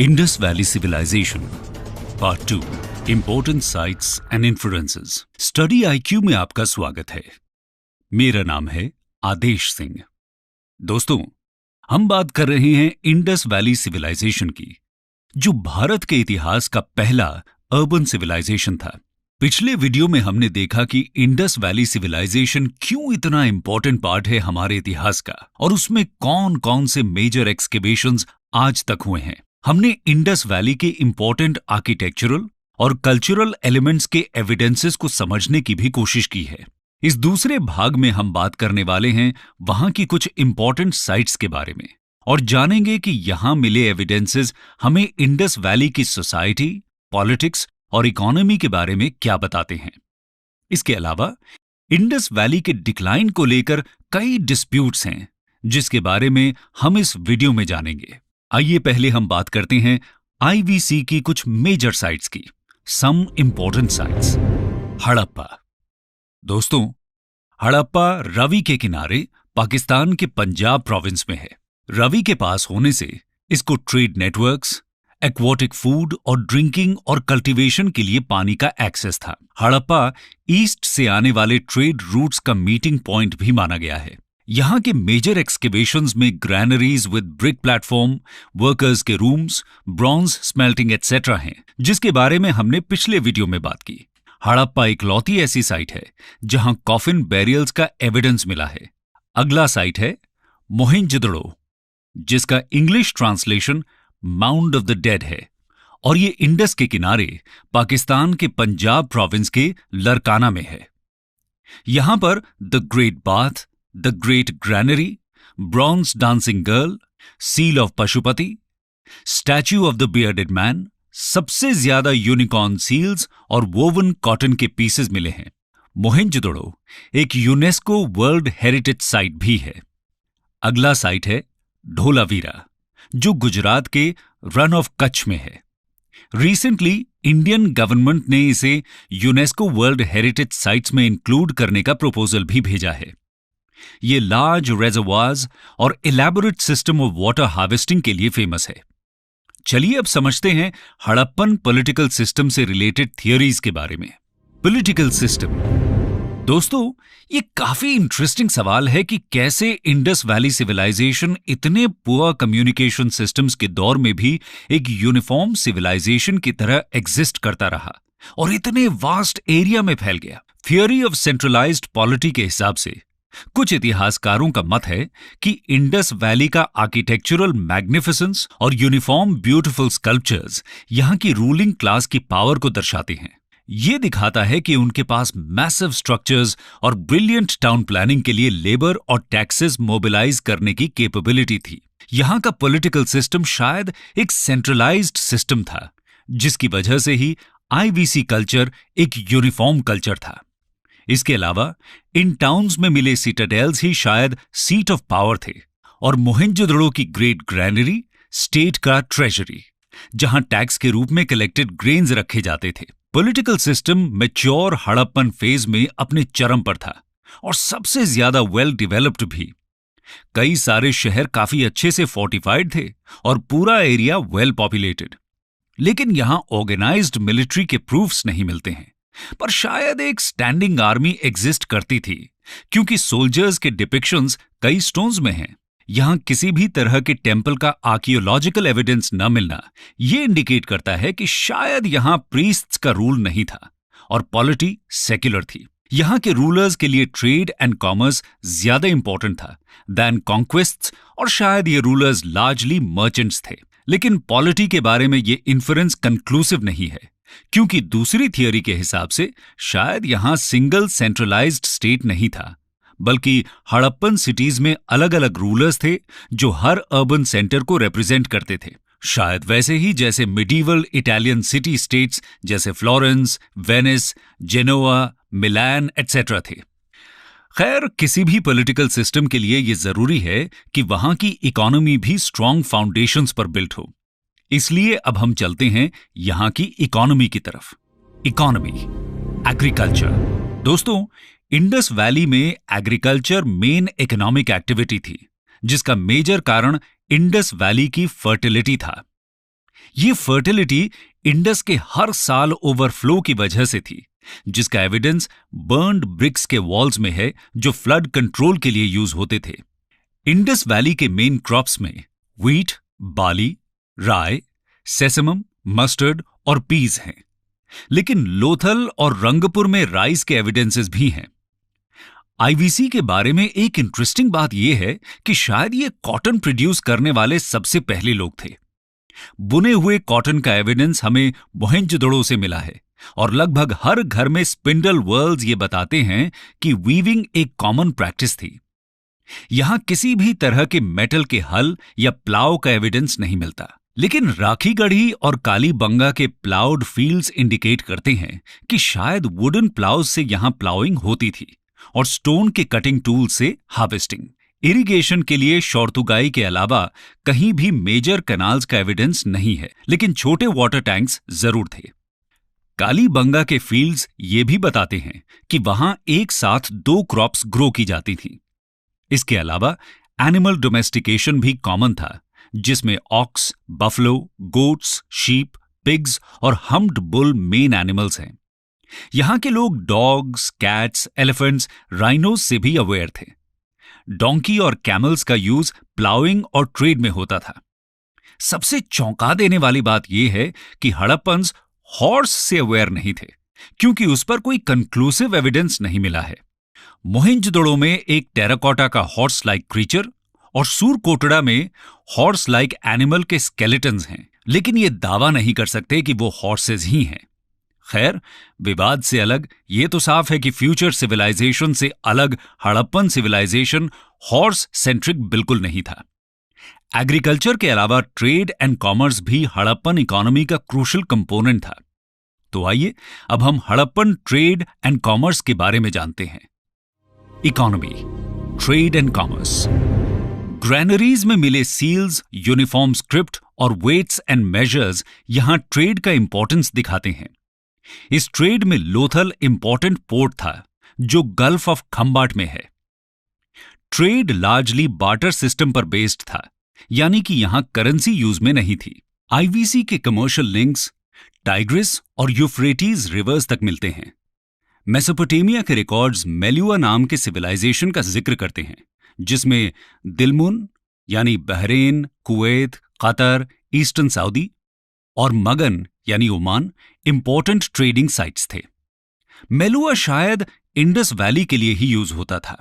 Indus Valley civilisation part 2 important sites and influences. Study IQ में आपका स्वागत है। मेरा नाम है आदेश सिंह। दोस्तों, हम बात कर रहे हैं इंडस वैली सिविलाइजेशन की, जो भारत के इतिहास का पहला अर्बन सिविलाइजेशन था। पिछले वीडियो में हमने देखा कि इंडस वैली सिविलाइजेशन क्यों इतना इंपॉर्टेंट पार्ट है हमारे इतिहास का, और उसमें कौन कौन से मेजर एक्सकेवेशंस आज तक हुए हैं। हमने इंडस वैली के इंपॉर्टेंट आर्किटेक्चरल और कल्चरल एलिमेंट्स के एविडेंसेस को समझने की भी कोशिश की है। इस दूसरे भाग में हम बात करने वाले हैं वहां की कुछ इंपॉर्टेंट साइट्स के बारे में, और जानेंगे कि यहां मिले एविडेंसेस हमें इंडस वैली की सोसाइटी, पॉलिटिक्स और इकोनॉमी के बारे में क्या बताते हैं। इसके अलावा इंडस वैली के डिक्लाइन को लेकर कई डिस्प्यूट्स हैं, जिसके बारे में हम इस वीडियो में जानेंगे। आइए पहले हम बात करते हैं आईवीसी की कुछ मेजर साइट्स की। Some important sites. हड़प्पा। दोस्तों, हड़प्पा रवि के किनारे पाकिस्तान के पंजाब प्रोविंस में है। रवि के पास होने से इसको ट्रेड नेटवर्क्स, एक्वाटिक फूड और ड्रिंकिंग और कल्टीवेशन के लिए पानी का एक्सेस था। हड़प्पा ईस्ट से आने वाले ट्रेड रूट्स का मीटिंग पॉइंट भी माना गया है। यहां के मेजर एक्सकेवेशंस में granaries with brick platform, workers के रूम्स, ब्रॉन्ज स्मेल्टिंग एटसेट्रा हैं, जिसके बारे में हमने पिछले वीडियो में बात की। हड़प्पा इकलौती ऐसी साइट है जहां कॉफिन बैरियल्स का एविडेंस मिला है। अगला साइट है मोहेंजोदड़ो, जिसका English translation mound of the dead है, और ये इंडस के किनारे पाकिस्तान के पंजाब प्रोविंस के लरकाना में है। यहां पर the great bath, the great granary, bronze dancing girl, seal of Pashupati, statue of the bearded man, सबसे ज्यादा यूनिकॉर्न सील्स और वोवन कॉटन के पीसेस मिले हैं। मोहेंजोदड़ो एक यूनेस्को वर्ल्ड हेरिटेज साइट भी है। अगला साइट है ढोलावीरा, जो गुजरात के रन ऑफ कच्छ में है। रिसेंटली इंडियन गवर्नमेंट ने इसे यूनेस्को वर्ल्ड हेरिटेज साइट्स में इंक्लूड करने का प्रपोजल भी भेजा है। ये लार्ज रेजर्वायर्स और elaborate system of water harvesting के लिए फेमस है। चलिए अब समझते हैं हड़प्पन पॉलिटिकल सिस्टम से रिलेटेड थियोरीज के बारे में। Political system. दोस्तों, ये काफी इंटरेस्टिंग सवाल है कि कैसे इंडस वैली सिविलाइजेशन इतने पुअर कम्युनिकेशन सिस्टम्स के दौर में भी एक यूनिफॉर्म सिविलाइजेशन की तरह एग्जिस्ट करता रहा और इतने वास्ट एरिया में फैल गया। थियोरी ऑफ सेंट्रलाइज्ड पॉलिटी के हिसाब से कुछ इतिहासकारों का मत है कि इंडस वैली का आर्किटेक्चरल मैग्निफिसेंस और यूनिफॉर्म ब्यूटीफुल स्कल्पचर्स यहां की रूलिंग क्लास की पावर को दर्शाते हैं। ये दिखाता है कि उनके पास मैसिव स्ट्रक्चर्स और ब्रिलियंट टाउन प्लानिंग के लिए लेबर और टैक्सेस मोबिलाइज करने की कैपेबिलिटी थी। यहां का पॉलिटिकल सिस्टम शायद एक सेंट्रलाइज्ड सिस्टम था, जिसकी वजह से ही आईवीसी कल्चर एक यूनिफॉर्म कल्चर था। इसके अलावा इन टाउन्स में मिले सिटाडेल्स ही शायद सीट ऑफ पावर थे, और मोहेंजोदड़ो की ग्रेट ग्रैनरी स्टेट का ट्रेजरी, जहां टैक्स के रूप में कलेक्टेड ग्रेन्स रखे जाते थे। Political system mature Harappan phase में अपने चरम पर था और सबसे ज्यादा वेल डेवलप्ड भी। कई सारे शहर काफी अच्छे से फोर्टिफाइड थे और पूरा एरिया वेल पॉपुलेटेड। लेकिन यहां ऑर्गेनाइज्ड मिलिट्री के प्रूफ्स नहीं मिलते हैं, पर शायद एक स्टैंडिंग आर्मी एग्जिस्ट करती थी, क्योंकि सोल्जर्स के डिपिक्शंस कई स्टोन्स में हैं। यहां किसी भी तरह के टेंपल का आर्कियोलॉजिकल एविडेंस न मिलना यह इंडिकेट करता है कि शायद यहां प्रीस्ट्स का रूल नहीं था और पॉलिटी सेक्युलर थी। यहां के रूलर्स के लिए ट्रेड एंड कॉमर्स ज्यादा इंपॉर्टेंट था दैन कॉन्क्वेस्ट्स, और शायद ये रूलर्स लार्जली मर्चेंट्स थे। लेकिन पॉलिटी के बारे में ये इन्फरेंस कंक्लूसिव नहीं है, क्योंकि दूसरी थियोरी के हिसाब से शायद यहां सिंगल सेंट्रलाइज्ड स्टेट नहीं था, बल्कि हड़प्पन सिटीज में अलग अलग रूलर्स थे जो हर अर्बन सेंटर को रिप्रेजेंट करते थे, शायद वैसे ही जैसे मिडीवल इटालियन सिटी स्टेट्स जैसे फ्लोरेंस, वेनिस, जेनोआ, मिलान एटसेट्रा थे। खैर, किसी भी पॉलिटिकल सिस्टम के लिए यह जरूरी है कि वहां की इकोनॉमी भी स्ट्रॉन्ग फाउंडेशंस पर बिल्ट हो। इसलिए अब हम चलते हैं यहां की इकोनॉमी की तरफ। Economy, agriculture. दोस्तों, इंडस वैली में एग्रीकल्चर मेन इकोनॉमिक एक्टिविटी थी, जिसका मेजर कारण इंडस वैली की फर्टिलिटी था। ये फर्टिलिटी इंडस के हर साल ओवरफ्लो की वजह से थी, जिसका एविडेंस बर्न्ड ब्रिक्स के वॉल्स में है जो फ्लड कंट्रोल के लिए यूज होते थे। इंडस वैली के मेन क्रॉप्स में व्हीट, बार्ली, राय, सेसमम, मस्टर्ड और पीज हैं, लेकिन लोथल और रंगपुर में राइस के एविडेंसेस भी हैं। आईवीसी के बारे में एक इंटरेस्टिंग बात यह है कि शायद ये कॉटन प्रोड्यूस करने वाले सबसे पहले लोग थे। बुने हुए कॉटन का एविडेंस हमें मोहेंजोदड़ो से मिला है और लगभग हर घर में स्पिंडल व्हील्स ये बताते हैं कि वीविंग एक कॉमन प्रैक्टिस थी। यहां किसी भी तरह के मेटल के हल या प्लाव का एविडेंस नहीं मिलता, लेकिन राखीगढ़ी और कालीबंगा के प्लाउड फील्ड्स इंडिकेट करते हैं कि शायद वुडन प्लाउज से यहां प्लाउइंग होती थी और स्टोन के कटिंग टूल से हार्वेस्टिंग। इरिगेशन के लिए शोरतुगाई के अलावा कहीं भी मेजर कैनाल्स का एविडेंस नहीं है, लेकिन छोटे वाटर टैंक्स जरूर थे। कालीबंगा के फील्ड्स ये भी बताते हैं कि वहां एक साथ 2 क्रॉप्स ग्रो की जाती थी। इसके अलावा एनिमल डोमेस्टिकेशन भी कॉमन था, जिसमें ox, buffalo, goats, sheep, pigs और हम्प्ड बुल मेन एनिमल्स हैं। यहां के लोग डॉग्स, कैट्स, एलिफेंट्स, राइनोस से भी अवेयर थे। डोंकी और कैमल्स का यूज प्लाउइंग और ट्रेड में होता था। सबसे चौंका देने वाली बात यह है कि हड़प्पन्स हॉर्स से अवेयर नहीं थे, क्योंकि उस पर कोई कंक्लूसिव एविडेंस नहीं मिला है। मोहेंजोदड़ो में एक टेराकोटा का हॉर्स लाइक क्रीचर और सूरकोटड़ा में हॉर्स लाइक एनिमल के स्केलेटन्स हैं, लेकिन ये दावा नहीं कर सकते कि वो हॉर्सेज ही हैं। खैर, विवाद से अलग ये तो साफ है कि फ्यूचर सिविलाइजेशन से अलग हड़प्पन सिविलाइजेशन हॉर्स सेंट्रिक बिल्कुल नहीं था। एग्रीकल्चर के अलावा ट्रेड एंड कॉमर्स भी हड़प्पन इकोनॉमी का क्रूशियल कंपोनेंट था। तो आइए अब हम हड़प्पन ट्रेड एंड कॉमर्स के बारे में जानते हैं। Economy, trade and commerce. Granaries में मिले सील्स, यूनिफॉर्म स्क्रिप्ट और वेट्स एंड मेजर्स यहां ट्रेड का इंपॉर्टेंस दिखाते हैं। इस ट्रेड में लोथल इंपॉर्टेंट पोर्ट था, जो गल्फ ऑफ खंबाट में है। ट्रेड लार्जली बार्टर सिस्टम पर बेस्ड था, यानी कि यहां करेंसी यूज में नहीं थी। आईवीसी के कमर्शियल लिंक्स टाइग्रिस और यूफ्रेटीज रिवर्स तक मिलते हैं। मेसोपोटामिया के रिकॉर्ड्स मेलुआ नाम के सिविलाइजेशन का जिक्र करते हैं, जिसमें दिलमुन यानी Bahrain, Kuwait, Qatar, eastern Saudi और मगन यानी ओमान इंपॉर्टेंट ट्रेडिंग साइट्स थे। मेलुआ शायद इंडस वैली के लिए ही यूज होता था।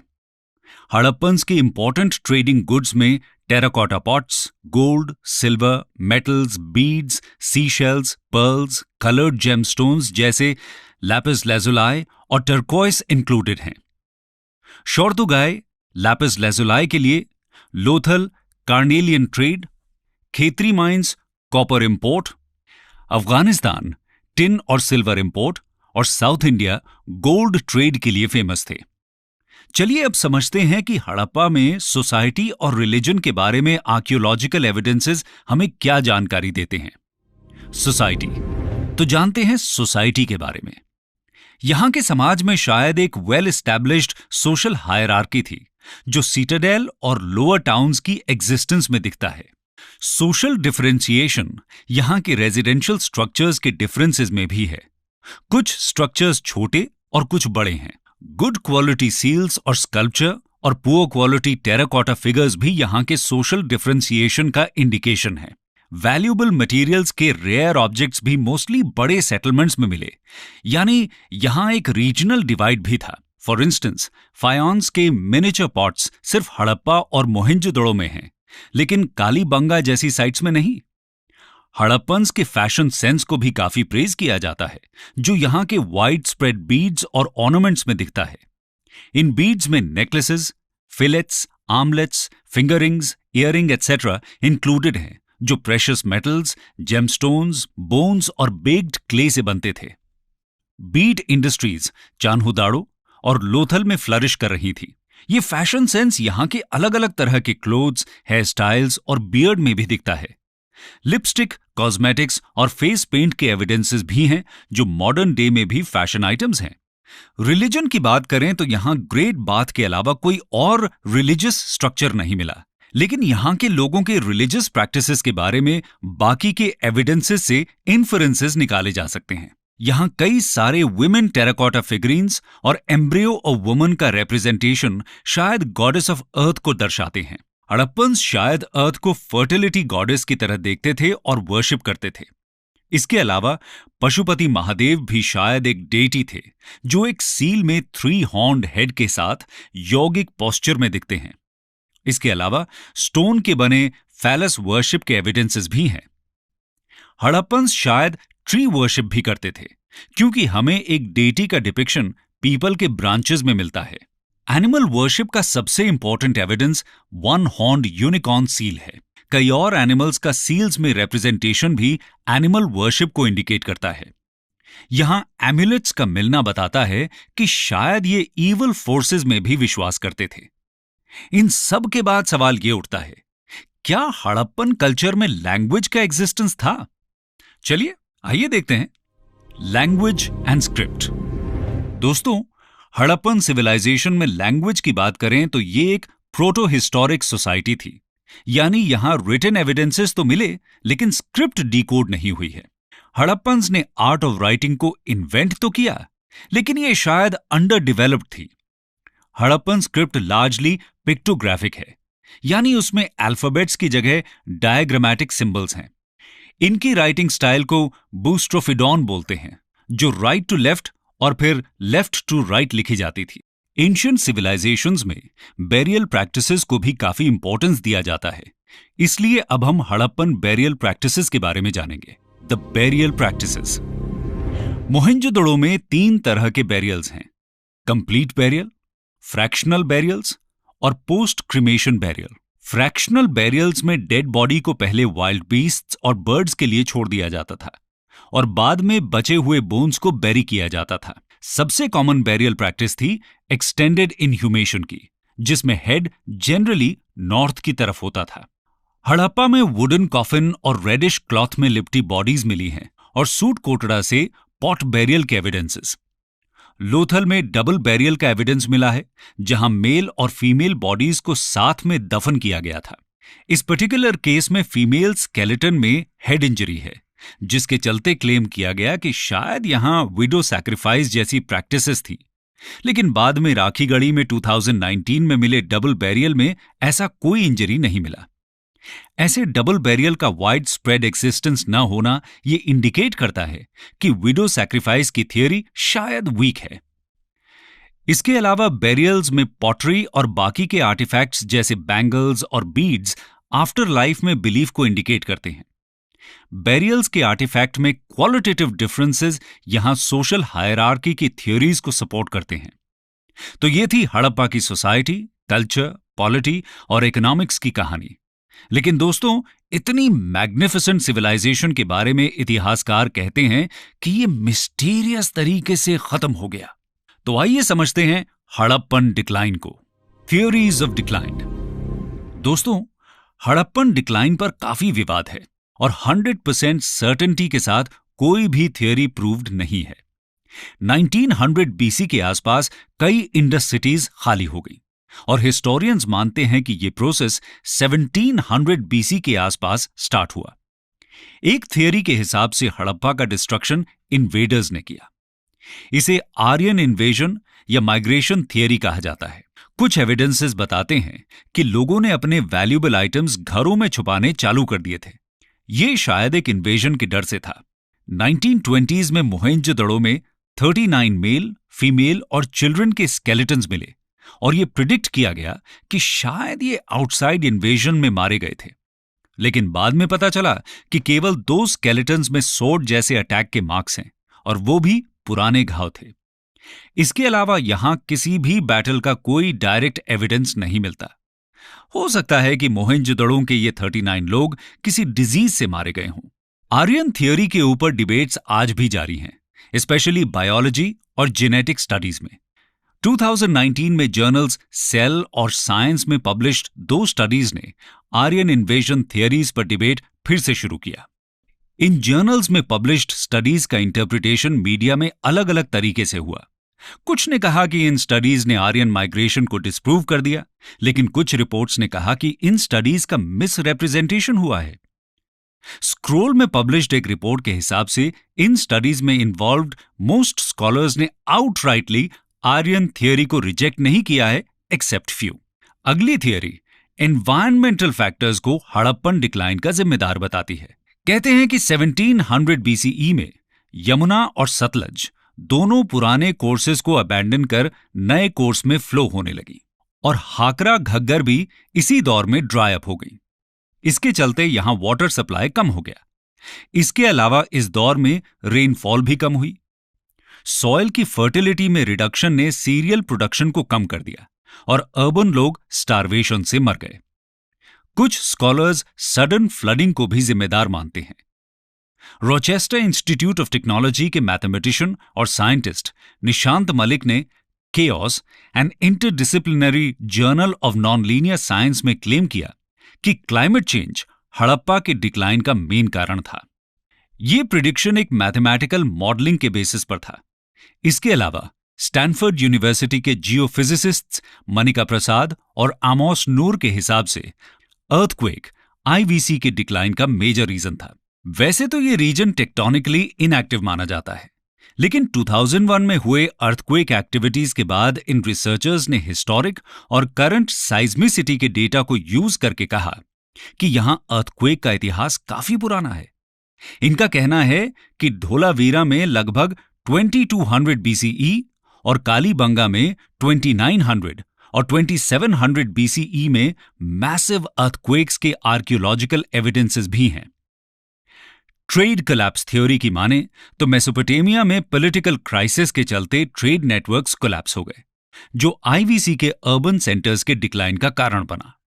हड़प्पन्स के इंपॉर्टेंट ट्रेडिंग गुड्स में terracotta pots, gold, silver, metals, beads, seashells, pearls, coloured gemstones जैसे लैपिस लैजुलाई और टर्कोइस इंक्लूडेड हैं। शोरतुगाई लैपिस लैजुलाई के लिए, Lothal carnelian trade, Khetri mines copper import, Afghanistan tin और सिल्वर इंपोर्ट और साउथ इंडिया गोल्ड ट्रेड के लिए फेमस थे। चलिए अब समझते हैं कि हड़प्पा में सोसाइटी और रिलीजन के बारे में आर्कियोलॉजिकल एविडेंसेस हमें क्या जानकारी देते हैं। सोसाइटी, तो जानते हैं सोसाइटी के बारे में। यहां के समाज में शायद एक वेल एस्टैब्लिश्ड सोशल हायरार्की थी, जो सिटाडेल और लोअर टाउन्स की एग्जिस्टेंस में दिखता है। सोशल डिफरेंशिएशन यहां के रेजिडेंशियल स्ट्रक्चर्स के डिफरेंसेस में भी है। कुछ स्ट्रक्चर्स छोटे और कुछ बड़े हैं। गुड क्वालिटी सील्स और स्कल्पचर और पुअर क्वालिटी टेराकोटा फिगर्स भी यहां के सोशल डिफरेंशिएशन का इंडिकेशन है। वैल्यूएबल मटेरियल्स के रेयर ऑब्जेक्ट्स भी मोस्टली बड़े सेटलमेंट्स में मिले, यानी यहां एक रीजनल डिवाइड भी था। फॉर इंस्टेंस, फायोन्स के मिनिएचर पॉट्स सिर्फ हड़प्पा और मोहेंजोदड़ो में हैं, लेकिन कालीबंगा जैसी साइट्स में नहीं। हड़प्पन्स के फैशन सेंस को भी काफी प्रेज किया जाता है, जो यहां के वाइड स्प्रेड बीड्स और ऑर्नामेंट्स में दिखता है। इन बीड्स में necklaces, fillets, armlets, fingerings, earring etcetera included हैं, जो प्रेशियस मेटल्स, जेमस्टोन्स, बोन्स और बेक्ड क्ले से बनते थे। बीड इंडस्ट्रीज चान्हुदाड़ो और लोथल में फ्लरिश कर रही थी। ये फैशन सेंस यहां के अलग अलग तरह के क्लोथ्स, हेयर स्टाइल्स और बियर्ड में भी दिखता है। लिपस्टिक, कॉस्मेटिक्स और फेस पेंट के एविडेंसेस भी हैं, जो मॉडर्न डे में भी फैशन आइटम्स हैं। रिलीजन की बात करें तो यहां ग्रेट बाथ के अलावा कोई और रिलीजियस स्ट्रक्चर नहीं मिला, लेकिन यहां के लोगों के रिलीजियस प्रैक्टिसेस के बारे में बाकी के एविडेंसेस से इन्फरेंसेस निकाले जा सकते हैं। यहां कई सारे वुमेन टेराकोटा फिगरीन्स और एम्ब्रियो ऑफ वुमन का रिप्रेजेंटेशन शायद गॉडेस ऑफ अर्थ को दर्शाते हैं। हड़प्पन्स शायद अर्थ को फर्टिलिटी गॉडेस की तरह देखते थे और वर्शिप करते थे। इसके अलावा पशुपति महादेव भी शायद एक डेटी थे जो एक सील में 3 हॉर्न्ड हेड के साथ यौगिक पोस्चर में दिखते हैं। इसके अलावा स्टोन के बने फैलस वर्शिप के एविडेंसेस भी हैं। हड़प्पन्स शायद ट्री वर्शिप भी करते थे, क्योंकि हमें एक डेटी का डिपिक्शन पीपल के ब्रांचेस में मिलता है। एनिमल वर्शिप का सबसे important evidence 1 horned unicorn seal है। कई और एनिमल्स का सील्स में रिप्रेजेंटेशन भी एनिमल वर्शिप को इंडिकेट करता है। यहां एम्युलेट्स का मिलना बताता है कि शायद ये ईवल फोर्सेस में भी विश्वास करते थे। इन सब के बाद सवाल ये उठता है, क्या हड़प्पन कल्चर में लैंग्वेज का एग्जिस्टेंस था? चलिए आइए देखते हैं। Language and script. दोस्तों, हड़प्पन सिविलाइजेशन में लैंग्वेज की बात करें तो ये एक प्रोटो हिस्टोरिक सोसाइटी थी, यानी यहां रिटन एविडेंसेस तो मिले लेकिन स्क्रिप्ट डिकोड नहीं हुई है। हड़प्पन्स ने आर्ट ऑफ राइटिंग को इन्वेंट तो किया, लेकिन ये शायद अंडर डेवलप्ड थी। हड़प्पन स्क्रिप्ट लार्जली पिक्टोग्राफिक है, यानी उसमें अल्फाबेट्स की जगह डायग्रामेटिक सिंबल्स हैं। इनकी राइटिंग स्टाइल को बूस्ट्रोफिडॉन बोलते हैं, जो राइट टू लेफ्ट और फिर लेफ्ट टू राइट लिखी जाती थी। एंशिएंट सिविलाइजेशंस में बेरियल प्रैक्टिसेस को भी काफी इंपॉर्टेंस दिया जाता है, इसलिए अब हम हड़प्पन बेरियल प्रैक्टिसेस के बारे में जानेंगे। The burial practices. मोहेंजोदड़ो में 3 तरह के बेरियल्स हैं: कंप्लीट बेरियल, फ्रैक्शनल बेरियल्स और पोस्ट क्रिमेशन बेरियल। फ्रैक्शनल बेरियल्स में डेड बॉडी को पहले वाइल्ड बीस्ट्स और बर्ड्स के लिए छोड़ दिया जाता था और बाद में बचे हुए बोन्स को बेरी किया जाता था। सबसे कॉमन बेरियल प्रैक्टिस थी एक्सटेंडेड इनह्यूमेशन की, जिसमें हेड जनरली नॉर्थ की तरफ होता था। हड़प्पा में वुडन कॉफिन और रेडिश क्लॉथ में लिपटी बॉडीज मिली हैं और सूट कोटड़ा से पॉट बेरियल के एविडेंसेस। लोथल में डबल बेरियल का एविडेंस मिला है, जहां मेल और फीमेल बॉडीज को साथ में दफन किया गया था। इस पर्टिकुलर केस में फीमेल स्केलेटन में हेड इंजरी है, जिसके चलते क्लेम किया गया कि शायद यहां विडो सैक्रिफाइस जैसी प्रैक्टिसेस थी। लेकिन बाद में राखी गढ़ी में 2019 में मिले डबल बेरियल में ऐसा कोई इंजरी नहीं मिला। ऐसे डबल बेरियल का वाइड स्प्रेड एक्सिस्टेंस न होना यह इंडिकेट करता है कि विडो सैक्रिफाइस की थियरी शायद वीक है। इसके अलावा बेरियल्स में पॉटरी और बाकी के आर्टिफैक्ट्स जैसे बैंगल्स और बीड्स आफ्टर लाइफ में बिलीफ को इंडिकेट करते हैं। बेरियल्स के आर्टिफैक्ट में क्वालिटेटिव डिफरेंसेस यहां सोशल हायरार्की की थ्योरीज को सपोर्ट करते हैं। तो ये थी हड़प्पा की सोसाइटी, कल्चर, पॉलिटी और इकोनॉमिक्स की कहानी। लेकिन दोस्तों, इतनी मैग्निफिसेंट सिविलाइजेशन के बारे में इतिहासकार कहते हैं कि ये मिस्टीरियस तरीके से खत्म हो गया। तो आइए समझते हैं हड़प्पन डिक्लाइन को। Theories of decline. दोस्तों, हड़प्पन डिक्लाइन पर काफी विवाद है और 100% सर्टेनिटी के साथ कोई भी थियोरी प्रूव्ड नहीं है। 1900 बीसी के आसपास कई इंडस सिटीज खाली हो गई और हिस्टोरियंस मानते हैं कि यह प्रोसेस 1700 बीसी के आसपास स्टार्ट हुआ। एक थियरी के हिसाब से हड़प्पा का डिस्ट्रक्शन इन्वेडर्स ने किया। इसे आर्यन इन्वेजन या माइग्रेशन थियरी कहा जाता है। कुछ एविडेंसेस बताते हैं कि लोगों ने अपने वैल्यूएबल आइटम्स घरों में छुपाने चालू कर दिए थे। यह शायद एक इन्वेजन के डर से था। 1920s में मोहेंजोदड़ो में 39 मेल, फीमेल और चिल्ड्रन के स्केलेटन्स मिले और यह प्रिडिक्ट किया गया कि शायद ये आउटसाइड इन्वेजन में मारे गए थे। लेकिन बाद में पता चला कि केवल 2 स्केलेटन्स में सोर्ड जैसे अटैक के मार्क्स हैं और वो भी पुराने घाव थे। इसके अलावा यहां किसी भी बैटल का कोई डायरेक्ट एविडेंस नहीं मिलता। हो सकता है कि मोहेंजोदड़ो के ये 39 लोग किसी डिजीज से मारे गए हों। आर्यन थियोरी के ऊपर डिबेट्स आज भी जारी हैं, स्पेशली बायोलॉजी और जेनेटिक स्टडीज में। 2019 में जर्नल्स सेल और साइंस में पब्लिश्ड 2 स्टडीज ने आर्यन इन्वेजन थियरीज पर डिबेट फिर से शुरू किया। इन जर्नल्स में पब्लिश्ड स्टडीज का इंटरप्रिटेशन मीडिया में अलग अलग तरीके से हुआ। कुछ ने कहा कि इन स्टडीज ने आर्यन माइग्रेशन को डिस्प्रूव कर दिया, लेकिन कुछ रिपोर्ट्स ने कहा कि इन स्टडीज का मिस रिप्रेजेंटेशन हुआ है। स्क्रोल में पब्लिश्ड एक रिपोर्ट के हिसाब से इन स्टडीज में इन्वॉल्व्ड मोस्ट स्कॉलर्स ने आउटराइटली आर्यन थियरी को रिजेक्ट नहीं किया है, एक्सेप्ट फ्यू। अगली थियरी एनवायरमेंटल फैक्टर्स को हड़प्पन डिक्लाइन का जिम्मेदार बताती है। कहते हैं कि 1700 BCE में यमुना और सतलज दोनों पुराने कोर्सेज को अबैंडन कर नए कोर्स में फ्लो होने लगी और हाकरा घग्गर भी इसी दौर में ड्राई अप हो गई। इसके चलते यहां वाटर सप्लाई कम हो गया। इसके अलावा इस दौर में रेनफॉल भी कम हुई। सॉइल की फर्टिलिटी में रिडक्शन ने सीरियल प्रोडक्शन को कम कर दिया और अर्बन लोग स्टारवेशन से मर गए। कुछ स्कॉलर्स सडन फ्लडिंग को भी जिम्मेदार मानते हैं। रोचेस्टर इंस्टीट्यूट ऑफ टेक्नोलॉजी के मैथमेटिशियन और साइंटिस्ट निशांत मलिक ने Chaos an interdisciplinary journal of non-linear science में क्लेम किया कि क्लाइमेट चेंज हड़प्पा के डिक्लाइन का मेन कारण था। यह प्रिडिक्शन एक मैथमेटिकल मॉडलिंग के बेसिस पर था। इसके अलावा स्टैनफोर्ड यूनिवर्सिटी के जियोफिजिसिस्ट्स मनिका प्रसाद और आमोस नूर के हिसाब से अर्थक्वेक आईवीसी के डिक्लाइन का मेजर रीजन था। वैसे तो ये रीजन टेक्टोनिकली इनएक्टिव माना जाता है, लेकिन 2001 में हुए अर्थक्वेक एक्टिविटीज के बाद इन रिसर्चर्स ने हिस्टोरिक और करंट साइज्मिसिटी के डेटा को यूज करके कहा कि यहां अर्थक्वेक का इतिहास काफी पुराना है। इनका कहना है कि धोलावीरा में लगभग 2200 BCE और कालीबंगा में 2900 और 2700 BCE में मैसिव अर्थक्वेक्स के आर्कियोलॉजिकल एविडेंसेस भी हैं। ट्रेड कोलैप्स थ्योरी की माने तो मेसोपोटामिया में पॉलिटिकल क्राइसिस के चलते ट्रेड नेटवर्क्स कोलैप्स हो गए, जो आईवीसी के अर्बन सेंटर्स के डिक्लाइन का कारण बना।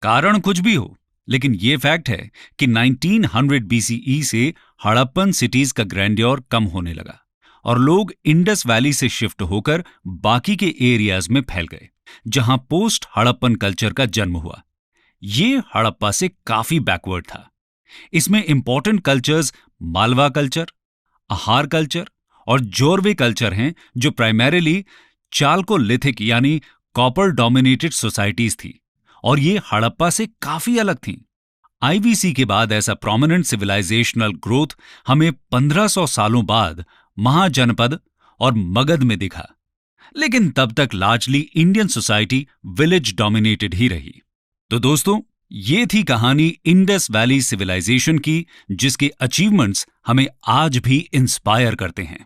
कारण कुछ भी हो, लेकिन यह फैक्ट है कि 1900 BCE से हड़प्पन सिटीज का ग्रैंड्योर कम होने लगा और लोग इंडस वैली से शिफ्ट होकर बाकी के एरियाज में फैल गए, जहां पोस्ट हड़प्पन कल्चर का जन्म हुआ। यह हड़प्पा से काफी बैकवर्ड था। इसमें इंपॉर्टेंट कल्चर्स मालवा कल्चर, अहार कल्चर और जोरवे कल्चर हैं, जो प्राइमरीली चालकोलिथिक यानी कॉपर डोमिनेटेड सोसाइटीज थी और ये हड़प्पा से काफी अलग थीं। आईवीसी के बाद ऐसा प्रोमिनेंट सिविलाइजेशनल ग्रोथ हमें 1500 सालों बाद महाजनपद और मगध में दिखा, लेकिन तब तक largely Indian society village dominated ही रही। तो दोस्तों, ये थी कहानी इंडस वैली सिविलाइजेशन की, जिसके अचीवमेंट्स हमें आज भी इंस्पायर करते हैं।